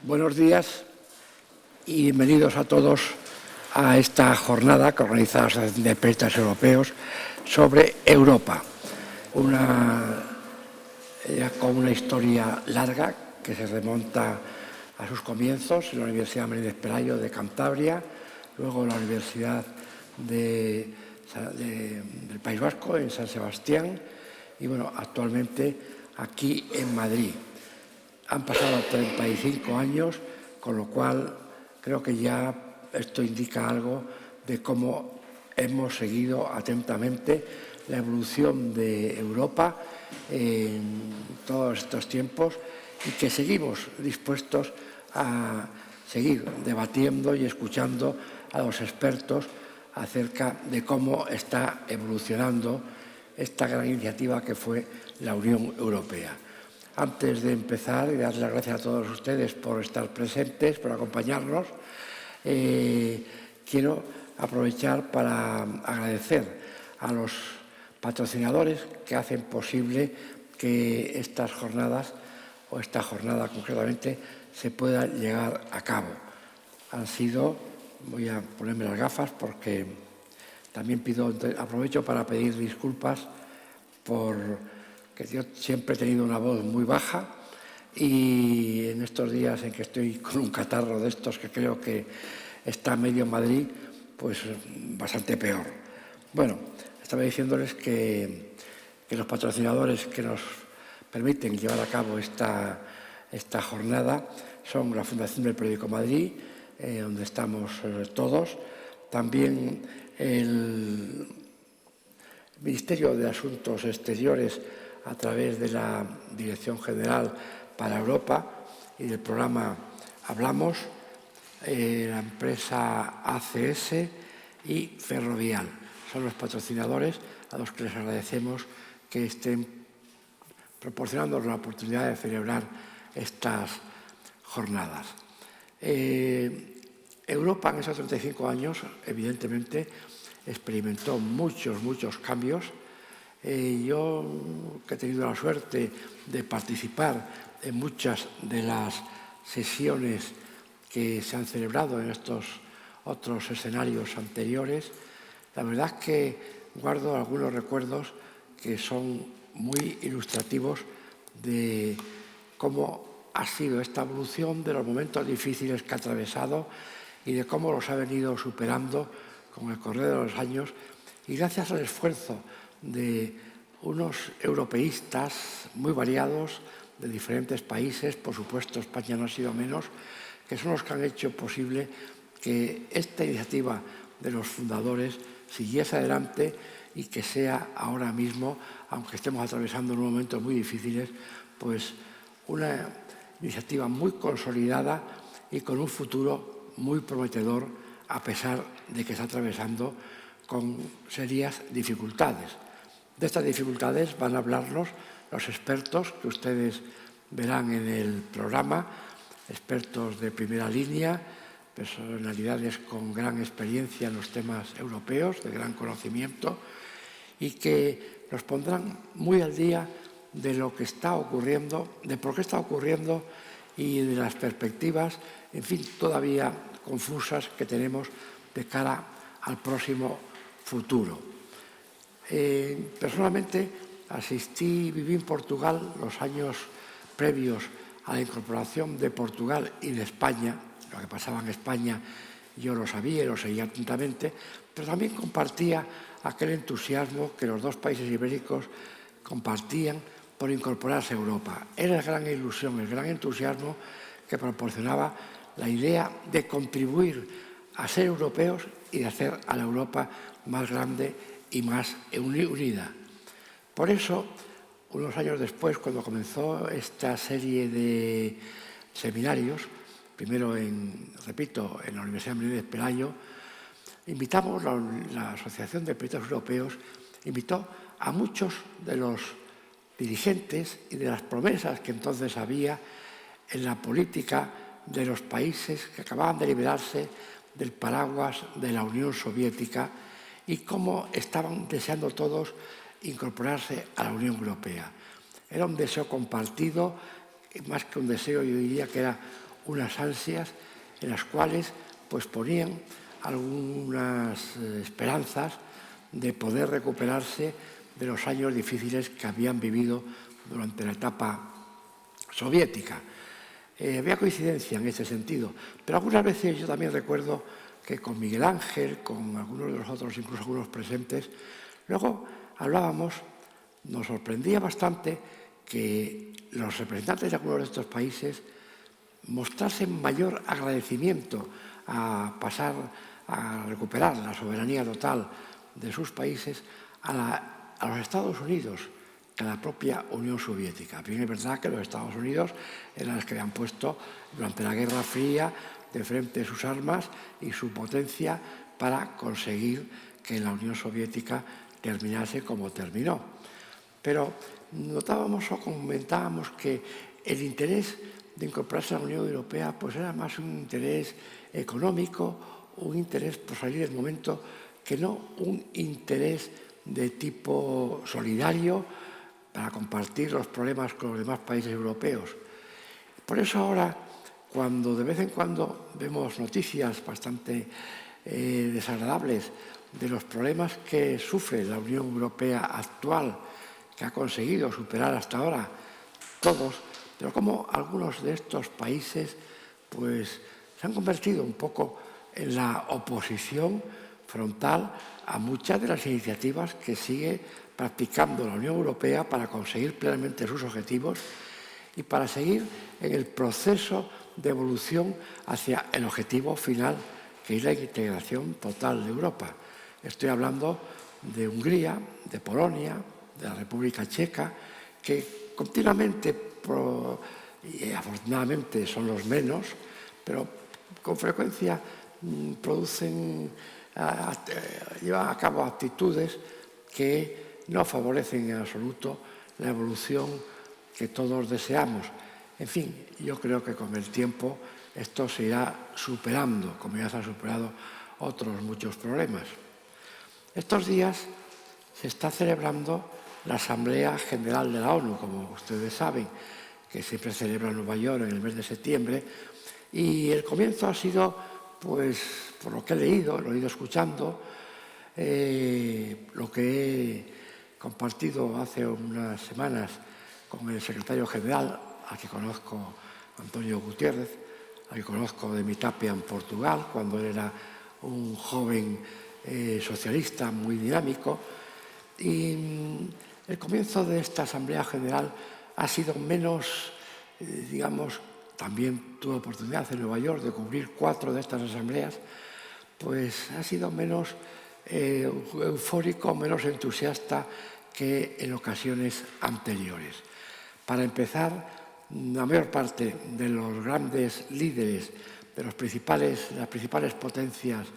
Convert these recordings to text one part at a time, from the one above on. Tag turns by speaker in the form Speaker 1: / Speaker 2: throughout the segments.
Speaker 1: Buenos días y bienvenidos a todos a esta jornada que organiza la Asociación de Periodistas Europeos sobre Europa. Con una historia larga que se remonta a sus comienzos en la Universidad Martínez Pelayo de Cantabria, luego en la Universidad del País Vasco, en San Sebastián, y bueno, actualmente aquí en Madrid. Han pasado 35 años, con lo cual creo que ya esto indica algo de cómo hemos seguido atentamente la evolución de Europa en todos estos tiempos y que seguimos dispuestos a seguir debatiendo y escuchando a los expertos acerca de cómo está evolucionando esta gran iniciativa que fue la Unión Europea. Antes de empezar y dar las gracias a todos ustedes por estar presentes, por acompañarnos, quiero aprovechar para agradecer a los patrocinadores que hacen posible que estas jornadas, o esta jornada concretamente, se pueda llegar a cabo. Han sido, voy a ponerme las gafas porque también aprovecho para pedir disculpas porque yo siempre he tenido una voz muy baja y en estos días en que estoy con un catarro de estos que creo que está medio en Madrid, pues bastante peor. Bueno, estaba diciéndoles que los patrocinadores que nos permiten llevar a cabo esta jornada son la Fundación del Periódico Madrid, donde estamos todos, también el Ministerio de Asuntos Exteriores a través de la Dirección General para Europa y del programa Hablamos, la empresa ACS y Ferrovial. Son los patrocinadores a los que les agradecemos que estén proporcionándonos la oportunidad de celebrar estas jornadas. Europa en esos 35 años, evidentemente, experimentó muchos cambios. Yo, que he tenido la suerte de participar en muchas de las sesiones que se han celebrado en estos otros escenarios anteriores, la verdad es que guardo algunos recuerdos que son muy ilustrativos de cómo ha sido esta evolución, de los momentos difíciles que ha atravesado y de cómo los ha venido superando con el correr de los años y gracias al esfuerzo de unos europeístas muy variados de diferentes países, por supuesto España no ha sido menos, que son los que han hecho posible que esta iniciativa de los fundadores siguiese adelante y que sea ahora mismo, aunque estemos atravesando unos momentos muy difíciles, pues una iniciativa muy consolidada y con un futuro muy prometedor, a pesar de que está atravesando con serias dificultades. De estas dificultades van a hablarnos los expertos que ustedes verán en el programa, expertos de primera línea, personalidades con gran experiencia en los temas europeos, de gran conocimiento, y que nos pondrán muy al día de lo que está ocurriendo, de por qué está ocurriendo y de las perspectivas, en fin, todavía confusas que tenemos de cara al próximo futuro. Personalmente viví en Portugal los años previos a la incorporación de Portugal y de España. Lo que pasaba en España yo lo sabía y lo seguía atentamente, pero también compartía aquel entusiasmo que los dos países ibéricos compartían por incorporarse a Europa. Era la gran ilusión, el gran entusiasmo que proporcionaba la idea de contribuir a ser europeos y de hacer a la Europa más grande y más unida. Por eso, unos años después, cuando comenzó esta serie de seminarios, primero en la Universidad Martínez Pelayo, la Asociación de Periodistas Europeos invitó a muchos de los dirigentes y de las promesas que entonces había en la política de los países que acababan de liberarse del paraguas de la Unión Soviética y cómo estaban deseando todos incorporarse a la Unión Europea. Era un deseo compartido, más que un deseo, yo diría que era unas ansias en las cuales pues ponían algunas esperanzas de poder recuperarse de los años difíciles que habían vivido durante la etapa soviética. Había coincidencia en ese sentido, pero algunas veces yo también recuerdo que con Miguel Ángel, con algunos de los otros, incluso algunos presentes, luego hablábamos, nos sorprendía bastante que los representantes de algunos de estos países mostrasen mayor agradecimiento a pasar a recuperar la soberanía total de sus países a los Estados Unidos que a la propia Unión Soviética. Bien, es verdad que los Estados Unidos eran los que habían puesto durante la Guerra Fría de frente sus armas y su potencia para conseguir que la Unión Soviética terminase como terminó. Pero notábamos o comentábamos que el interés de incorporarse a la Unión Europea pues era más un interés económico, un interés por salir del momento, que no un interés de tipo solidario para compartir los problemas con los demás países europeos. Por eso ahora, cuando de vez en cuando vemos noticias bastante desagradables de los problemas que sufre la Unión Europea actual, que ha conseguido superar hasta ahora todos, pero como algunos de estos países pues, se han convertido un poco en la oposición frontal a muchas de las iniciativas que sigue practicando la Unión Europea para conseguir plenamente sus objetivos y para seguir en el proceso de evolución hacia el objetivo final, que es la integración total de Europa. Estoy hablando de Hungría, de Polonia, de la República Checa, que continuamente, y afortunadamente son los menos, pero con frecuencia llevan a cabo actitudes que no favorecen en absoluto la evolución que todos deseamos. En fin, yo creo que con el tiempo esto se irá superando, como ya se han superado otros muchos problemas. Estos días se está celebrando la Asamblea General de la ONU, como ustedes saben, que siempre celebra en Nueva York en el mes de septiembre, y el comienzo ha sido, pues, por lo que he leído, lo he ido escuchando, lo que he compartido hace unas semanas con el secretario general, al que conozco, Antonio Gutiérrez, al que conozco de mi tapia en Portugal, cuando él era un joven socialista muy dinámico. Y el comienzo de esta Asamblea General ha sido menos, digamos, también tuve oportunidad en Nueva York de cubrir 4 de estas asambleas, pues ha sido menos eufórico, menos entusiasta que en ocasiones anteriores. Para empezar, la mayor parte de los grandes líderes de las principales potencias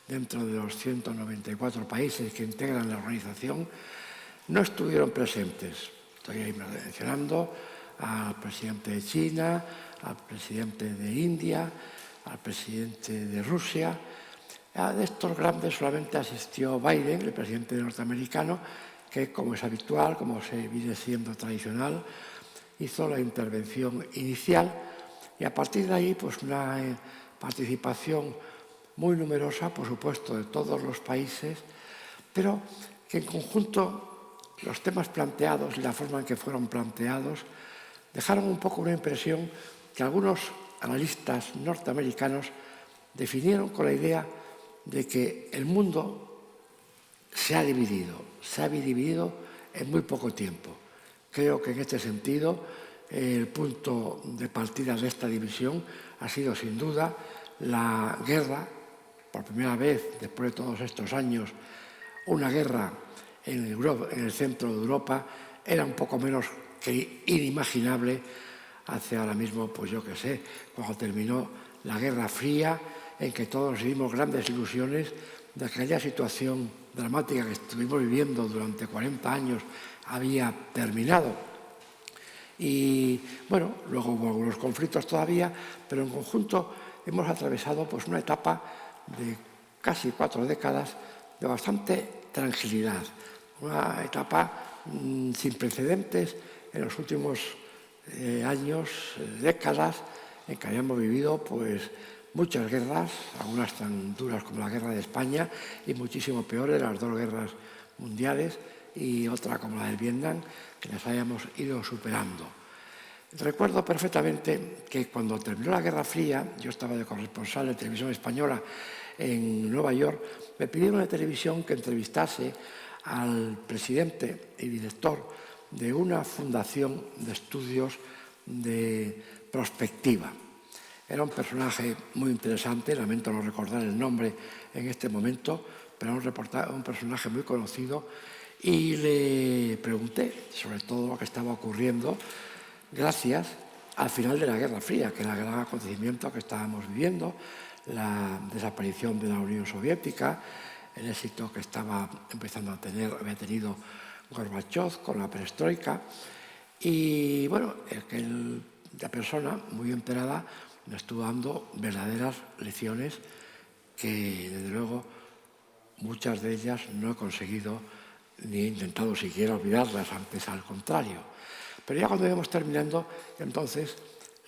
Speaker 1: dentro de los 194 países que integran la organización no estuvieron presentes. Estoy mencionando al presidente de China, al presidente de India, al presidente de Rusia. De estos grandes solamente asistió Biden, el presidente norteamericano, que, como es habitual, como se viene siendo tradicional, hizo la intervención inicial y a partir de ahí pues una participación muy numerosa, por supuesto, de todos los países, pero que en conjunto los temas planteados y la forma en que fueron planteados dejaron un poco una impresión que algunos analistas norteamericanos definieron con la idea de que el mundo se ha dividido en muy poco tiempo. Creo que en este sentido el punto de partida de esta división ha sido sin duda la guerra, por primera vez después de todos estos años, una guerra en el centro de Europa era un poco menos que inimaginable hace ahora mismo, pues yo qué sé, cuando terminó la Guerra Fría, en que todos vimos grandes ilusiones de que aquella situación dramática que estuvimos viviendo durante 40 años había terminado. Y bueno, luego hubo algunos conflictos todavía, pero en conjunto hemos atravesado pues una etapa de casi 4 décadas de bastante tranquilidad, una etapa sin precedentes en los últimos años, décadas, en que habíamos vivido pues muchas guerras, algunas tan duras como la guerra de España y muchísimo peores, las dos guerras mundiales, y otra como la del Vietnam, que las hayamos ido superando. Recuerdo perfectamente que cuando terminó la Guerra Fría, yo estaba de corresponsal de Televisión Española en Nueva York, me pidieron de televisión que entrevistase al presidente y director de una fundación de estudios de prospectiva. Era un personaje muy interesante, lamento no recordar el nombre en este momento, pero era un personaje muy conocido, y le pregunté sobre todo lo que estaba ocurriendo gracias al final de la Guerra Fría, que era el gran acontecimiento que estábamos viviendo, la desaparición de la Unión Soviética, el éxito que estaba empezando a tener, había tenido Gorbachev con la perestroika. Y bueno, la persona muy enterada me estuvo dando verdaderas lecciones que, desde luego, muchas de ellas no he conseguido ni he intentado siquiera olvidarlas, antes al contrario. Pero ya cuando íbamos terminando, entonces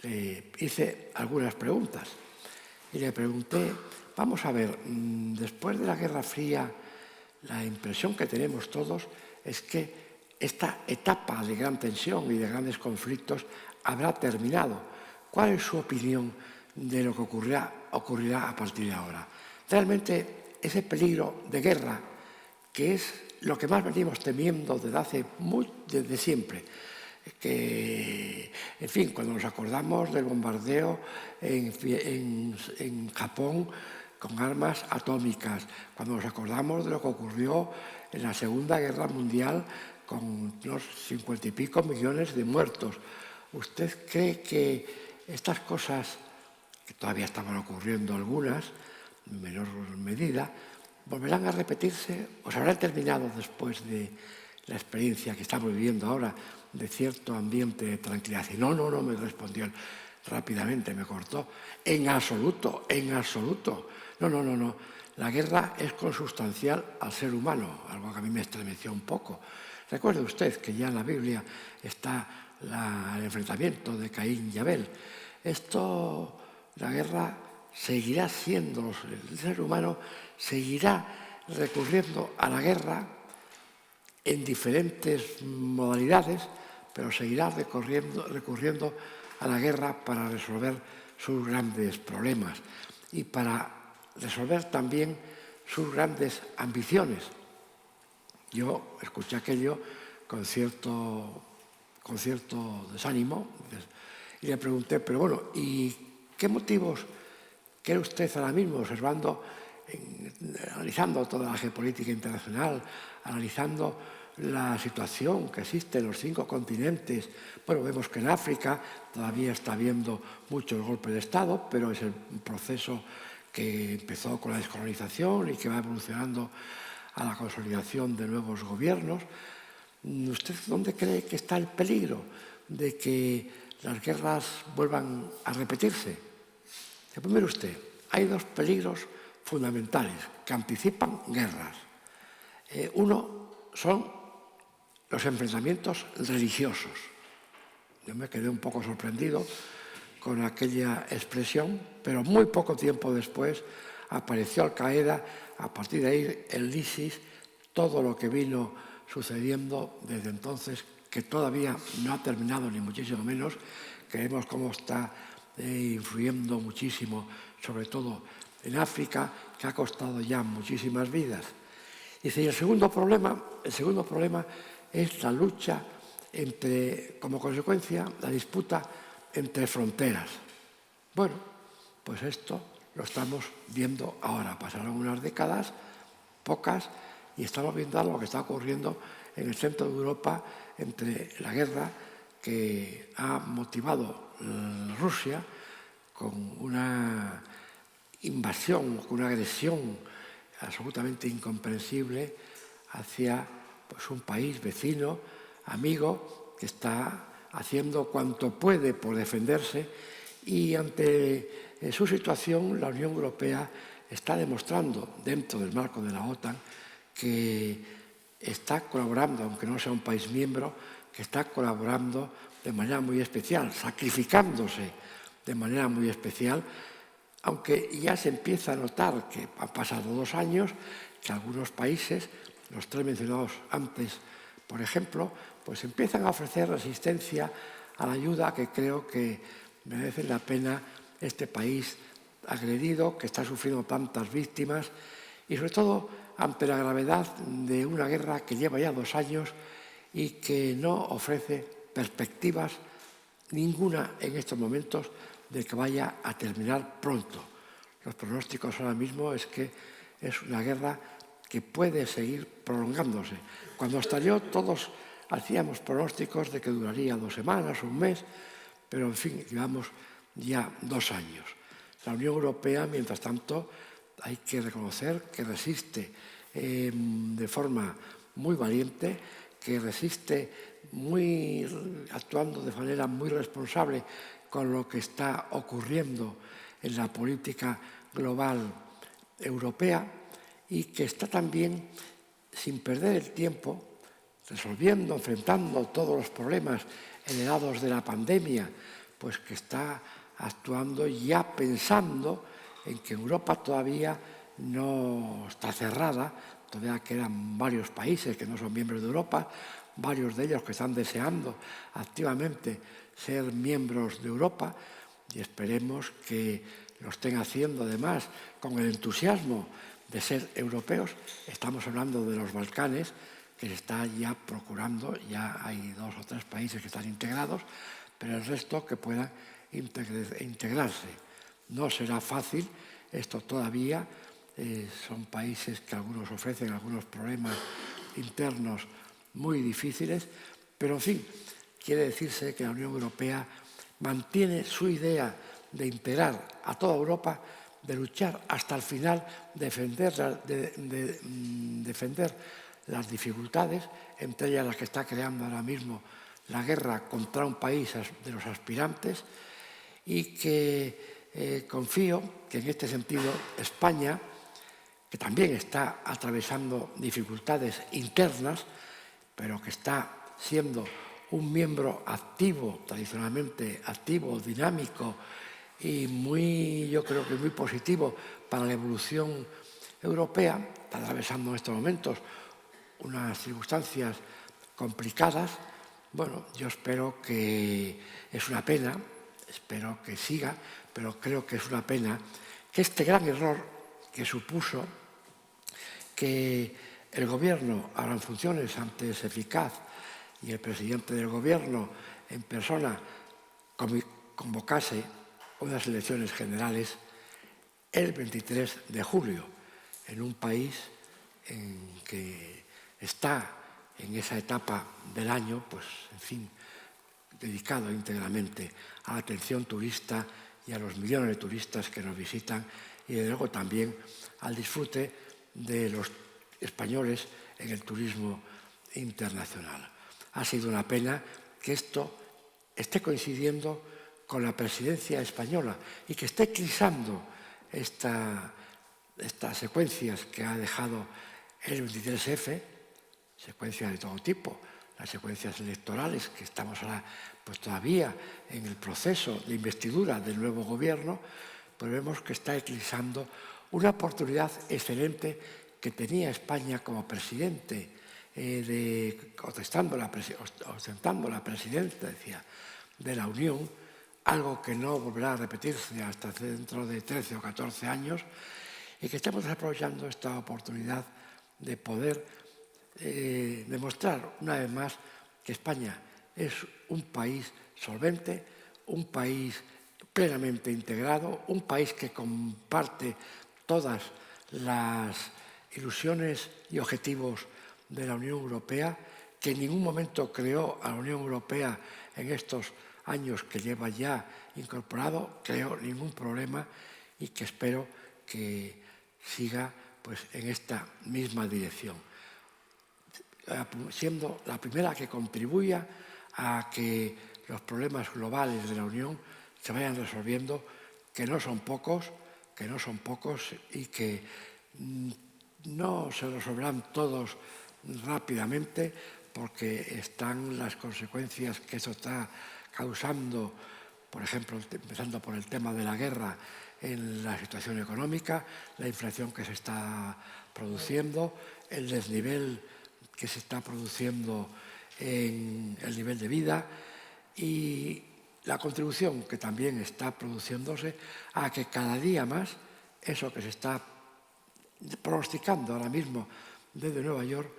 Speaker 1: le hice algunas preguntas. Y le pregunté, vamos a ver, después de la Guerra Fría, la impresión que tenemos todos es que esta etapa de gran tensión y de grandes conflictos habrá terminado. ¿Cuál es su opinión de lo que ocurrirá a partir de ahora? Realmente ese peligro de guerra, que es lo que más venimos temiendo desde siempre, que, en fin, cuando nos acordamos del bombardeo en Japón con armas atómicas, cuando nos acordamos de lo que ocurrió en la Segunda Guerra Mundial con unos 50 y pico millones de muertos, ¿usted cree que estas cosas, que todavía estaban ocurriendo algunas, en menor medida, volverán a repetirse o se habrán terminado después de la experiencia que estamos viviendo ahora de cierto ambiente de tranquilidad? Y no, me respondió él rápidamente, me cortó. En absoluto, en absoluto. No. La guerra es consustancial al ser humano, algo que a mí me estremeció un poco. Recuerde usted que ya en la Biblia está el enfrentamiento de Caín y Abel. La guerra seguirá siendo, el ser humano seguirá recurriendo a la guerra en diferentes modalidades, pero seguirá recurriendo a la guerra para resolver sus grandes problemas y para resolver también sus grandes ambiciones. Yo escuché aquello con cierto desánimo y le pregunté, pero bueno, ¿y qué motivos cree usted ahora mismo, analizando toda la geopolítica internacional, analizando la situación que existe en los 5 continentes? Bueno, vemos que en África todavía está habiendo muchos golpes de Estado, pero es un proceso que empezó con la descolonización y que va evolucionando a la consolidación de nuevos gobiernos. ¿Usted dónde cree que está el peligro de que las guerras vuelvan a repetirse? Primero usted, hay 2 peligros fundamentales que anticipan guerras. Uno son los enfrentamientos religiosos. Yo me quedé un poco sorprendido con aquella expresión, pero muy poco tiempo después apareció Al-Qaeda, a partir de ahí el ISIS, todo lo que vino sucediendo desde entonces, que todavía no ha terminado, ni muchísimo menos, que vemos cómo está influyendo muchísimo, sobre todo en África, que ha costado ya muchísimas vidas. Dice, y el segundo problema es la lucha como consecuencia, la disputa entre fronteras. Bueno, pues esto lo estamos viendo ahora. Pasaron unas décadas, pocas, y estamos viendo algo que está ocurriendo en el centro de Europa entre la guerra que ha motivado Rusia con una invasión, con una agresión absolutamente incomprensible hacia un país vecino, amigo, que está haciendo cuanto puede por defenderse, y ante su situación la Unión Europea está demostrando, dentro del marco de la OTAN, que está colaborando, aunque no sea un país miembro, que está colaborando de manera muy especial, sacrificándose de manera muy especial, aunque ya se empieza a notar que han pasado 2 años, que algunos países, los 3 mencionados antes, por ejemplo, pues empiezan a ofrecer resistencia a la ayuda que creo que merece la pena este país agredido, que está sufriendo tantas víctimas y sobre todo ante la gravedad de una guerra que lleva ya 2 años y que no ofrece perspectivas ninguna en estos momentos de que vaya a terminar pronto. Los pronósticos ahora mismo es que es una guerra que puede seguir prolongándose. Cuando estalló todos hacíamos pronósticos de que duraría 2 semanas, 1 mes, pero en fin, llevamos ya 2 años. La Unión Europea, mientras tanto, hay que reconocer que resiste de forma muy valiente, que resiste actuando de manera muy responsable con lo que está ocurriendo en la política global europea y que está también, sin perder el tiempo, resolviendo, enfrentando todos los problemas heredados de la pandemia, pues que está actuando ya pensando en que Europa todavía no está cerrada, todavía quedan varios países que no son miembros de Europa, varios de ellos que están deseando activamente ser miembros de Europa y esperemos que lo estén haciendo además con el entusiasmo de ser europeos. Estamos hablando de los Balcanes, que se está ya procurando, ya hay 2 o 3 países que están integrados, pero el resto que puedan integrarse. No será fácil, esto todavía, son países que algunos ofrecen algunos problemas internos muy difíciles, pero en fin, quiere decirse que la Unión Europea mantiene su idea de integrar a toda Europa, de luchar hasta el final, defender las dificultades, entre ellas las que está creando ahora mismo la guerra contra un país de los aspirantes, y que confío que en este sentido España, que también está atravesando dificultades internas, pero que está siendo un miembro activo, tradicionalmente activo, dinámico y yo creo que muy positivo para la evolución europea, está atravesando en estos momentos unas circunstancias complicadas. Bueno, yo espero que es una pena, espero que siga, pero creo que es una pena que este gran error que supuso que el gobierno, ahora en funciones, antes eficaz, y el presidente del gobierno en persona convocase unas elecciones generales el 23 de julio en un país en que está en esa etapa del año, pues, en fin, dedicado íntegramente a la atención turista y a los millones de turistas que nos visitan y, desde luego, también al disfrute de los españoles en el turismo internacional. Ha sido una pena que esto esté coincidiendo con la presidencia española y que esté eclipsando estas secuencias que ha dejado el 23F, secuencias de todo tipo, las secuencias electorales, que estamos ahora pues todavía en el proceso de investidura del nuevo gobierno, pues vemos que está eclipsando una oportunidad excelente que tenía España como presidente, ostentando la presidencia de la Unión, algo que no volverá a repetirse hasta dentro de 13 o 14 años, y que estamos aprovechando esta oportunidad de poder demostrar una vez más que España es un país solvente, un país plenamente integrado, un país que comparte todas las ilusiones y objetivos de la Unión Europea, que en ningún momento creó a la Unión Europea en estos años que lleva ya incorporado, creó ningún problema y que espero que siga pues, en esta misma dirección, siendo la primera que contribuya a que los problemas globales de la Unión se vayan resolviendo, que no son pocos y que no se resolverán todos rápidamente porque están las consecuencias que eso está causando por ejemplo, empezando por el tema de la guerra en la situación económica, la inflación que se está produciendo, el desnivel que se está produciendo en el nivel de vida y la contribución que también está produciéndose a que cada día más eso que se está pronosticando ahora mismo desde Nueva York,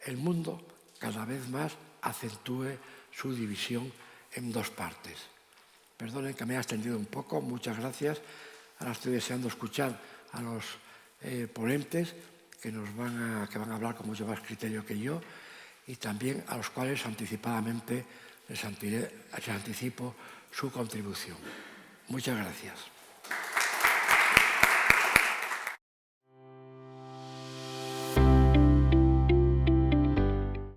Speaker 1: el mundo cada vez más acentúe su división en dos partes. Perdonen que me haya extendido un poco, muchas gracias. Ahora estoy deseando escuchar a los ponentes que van a hablar con mucho más criterio que yo y también a los cuales anticipadamente les anticipo su contribución. Muchas gracias.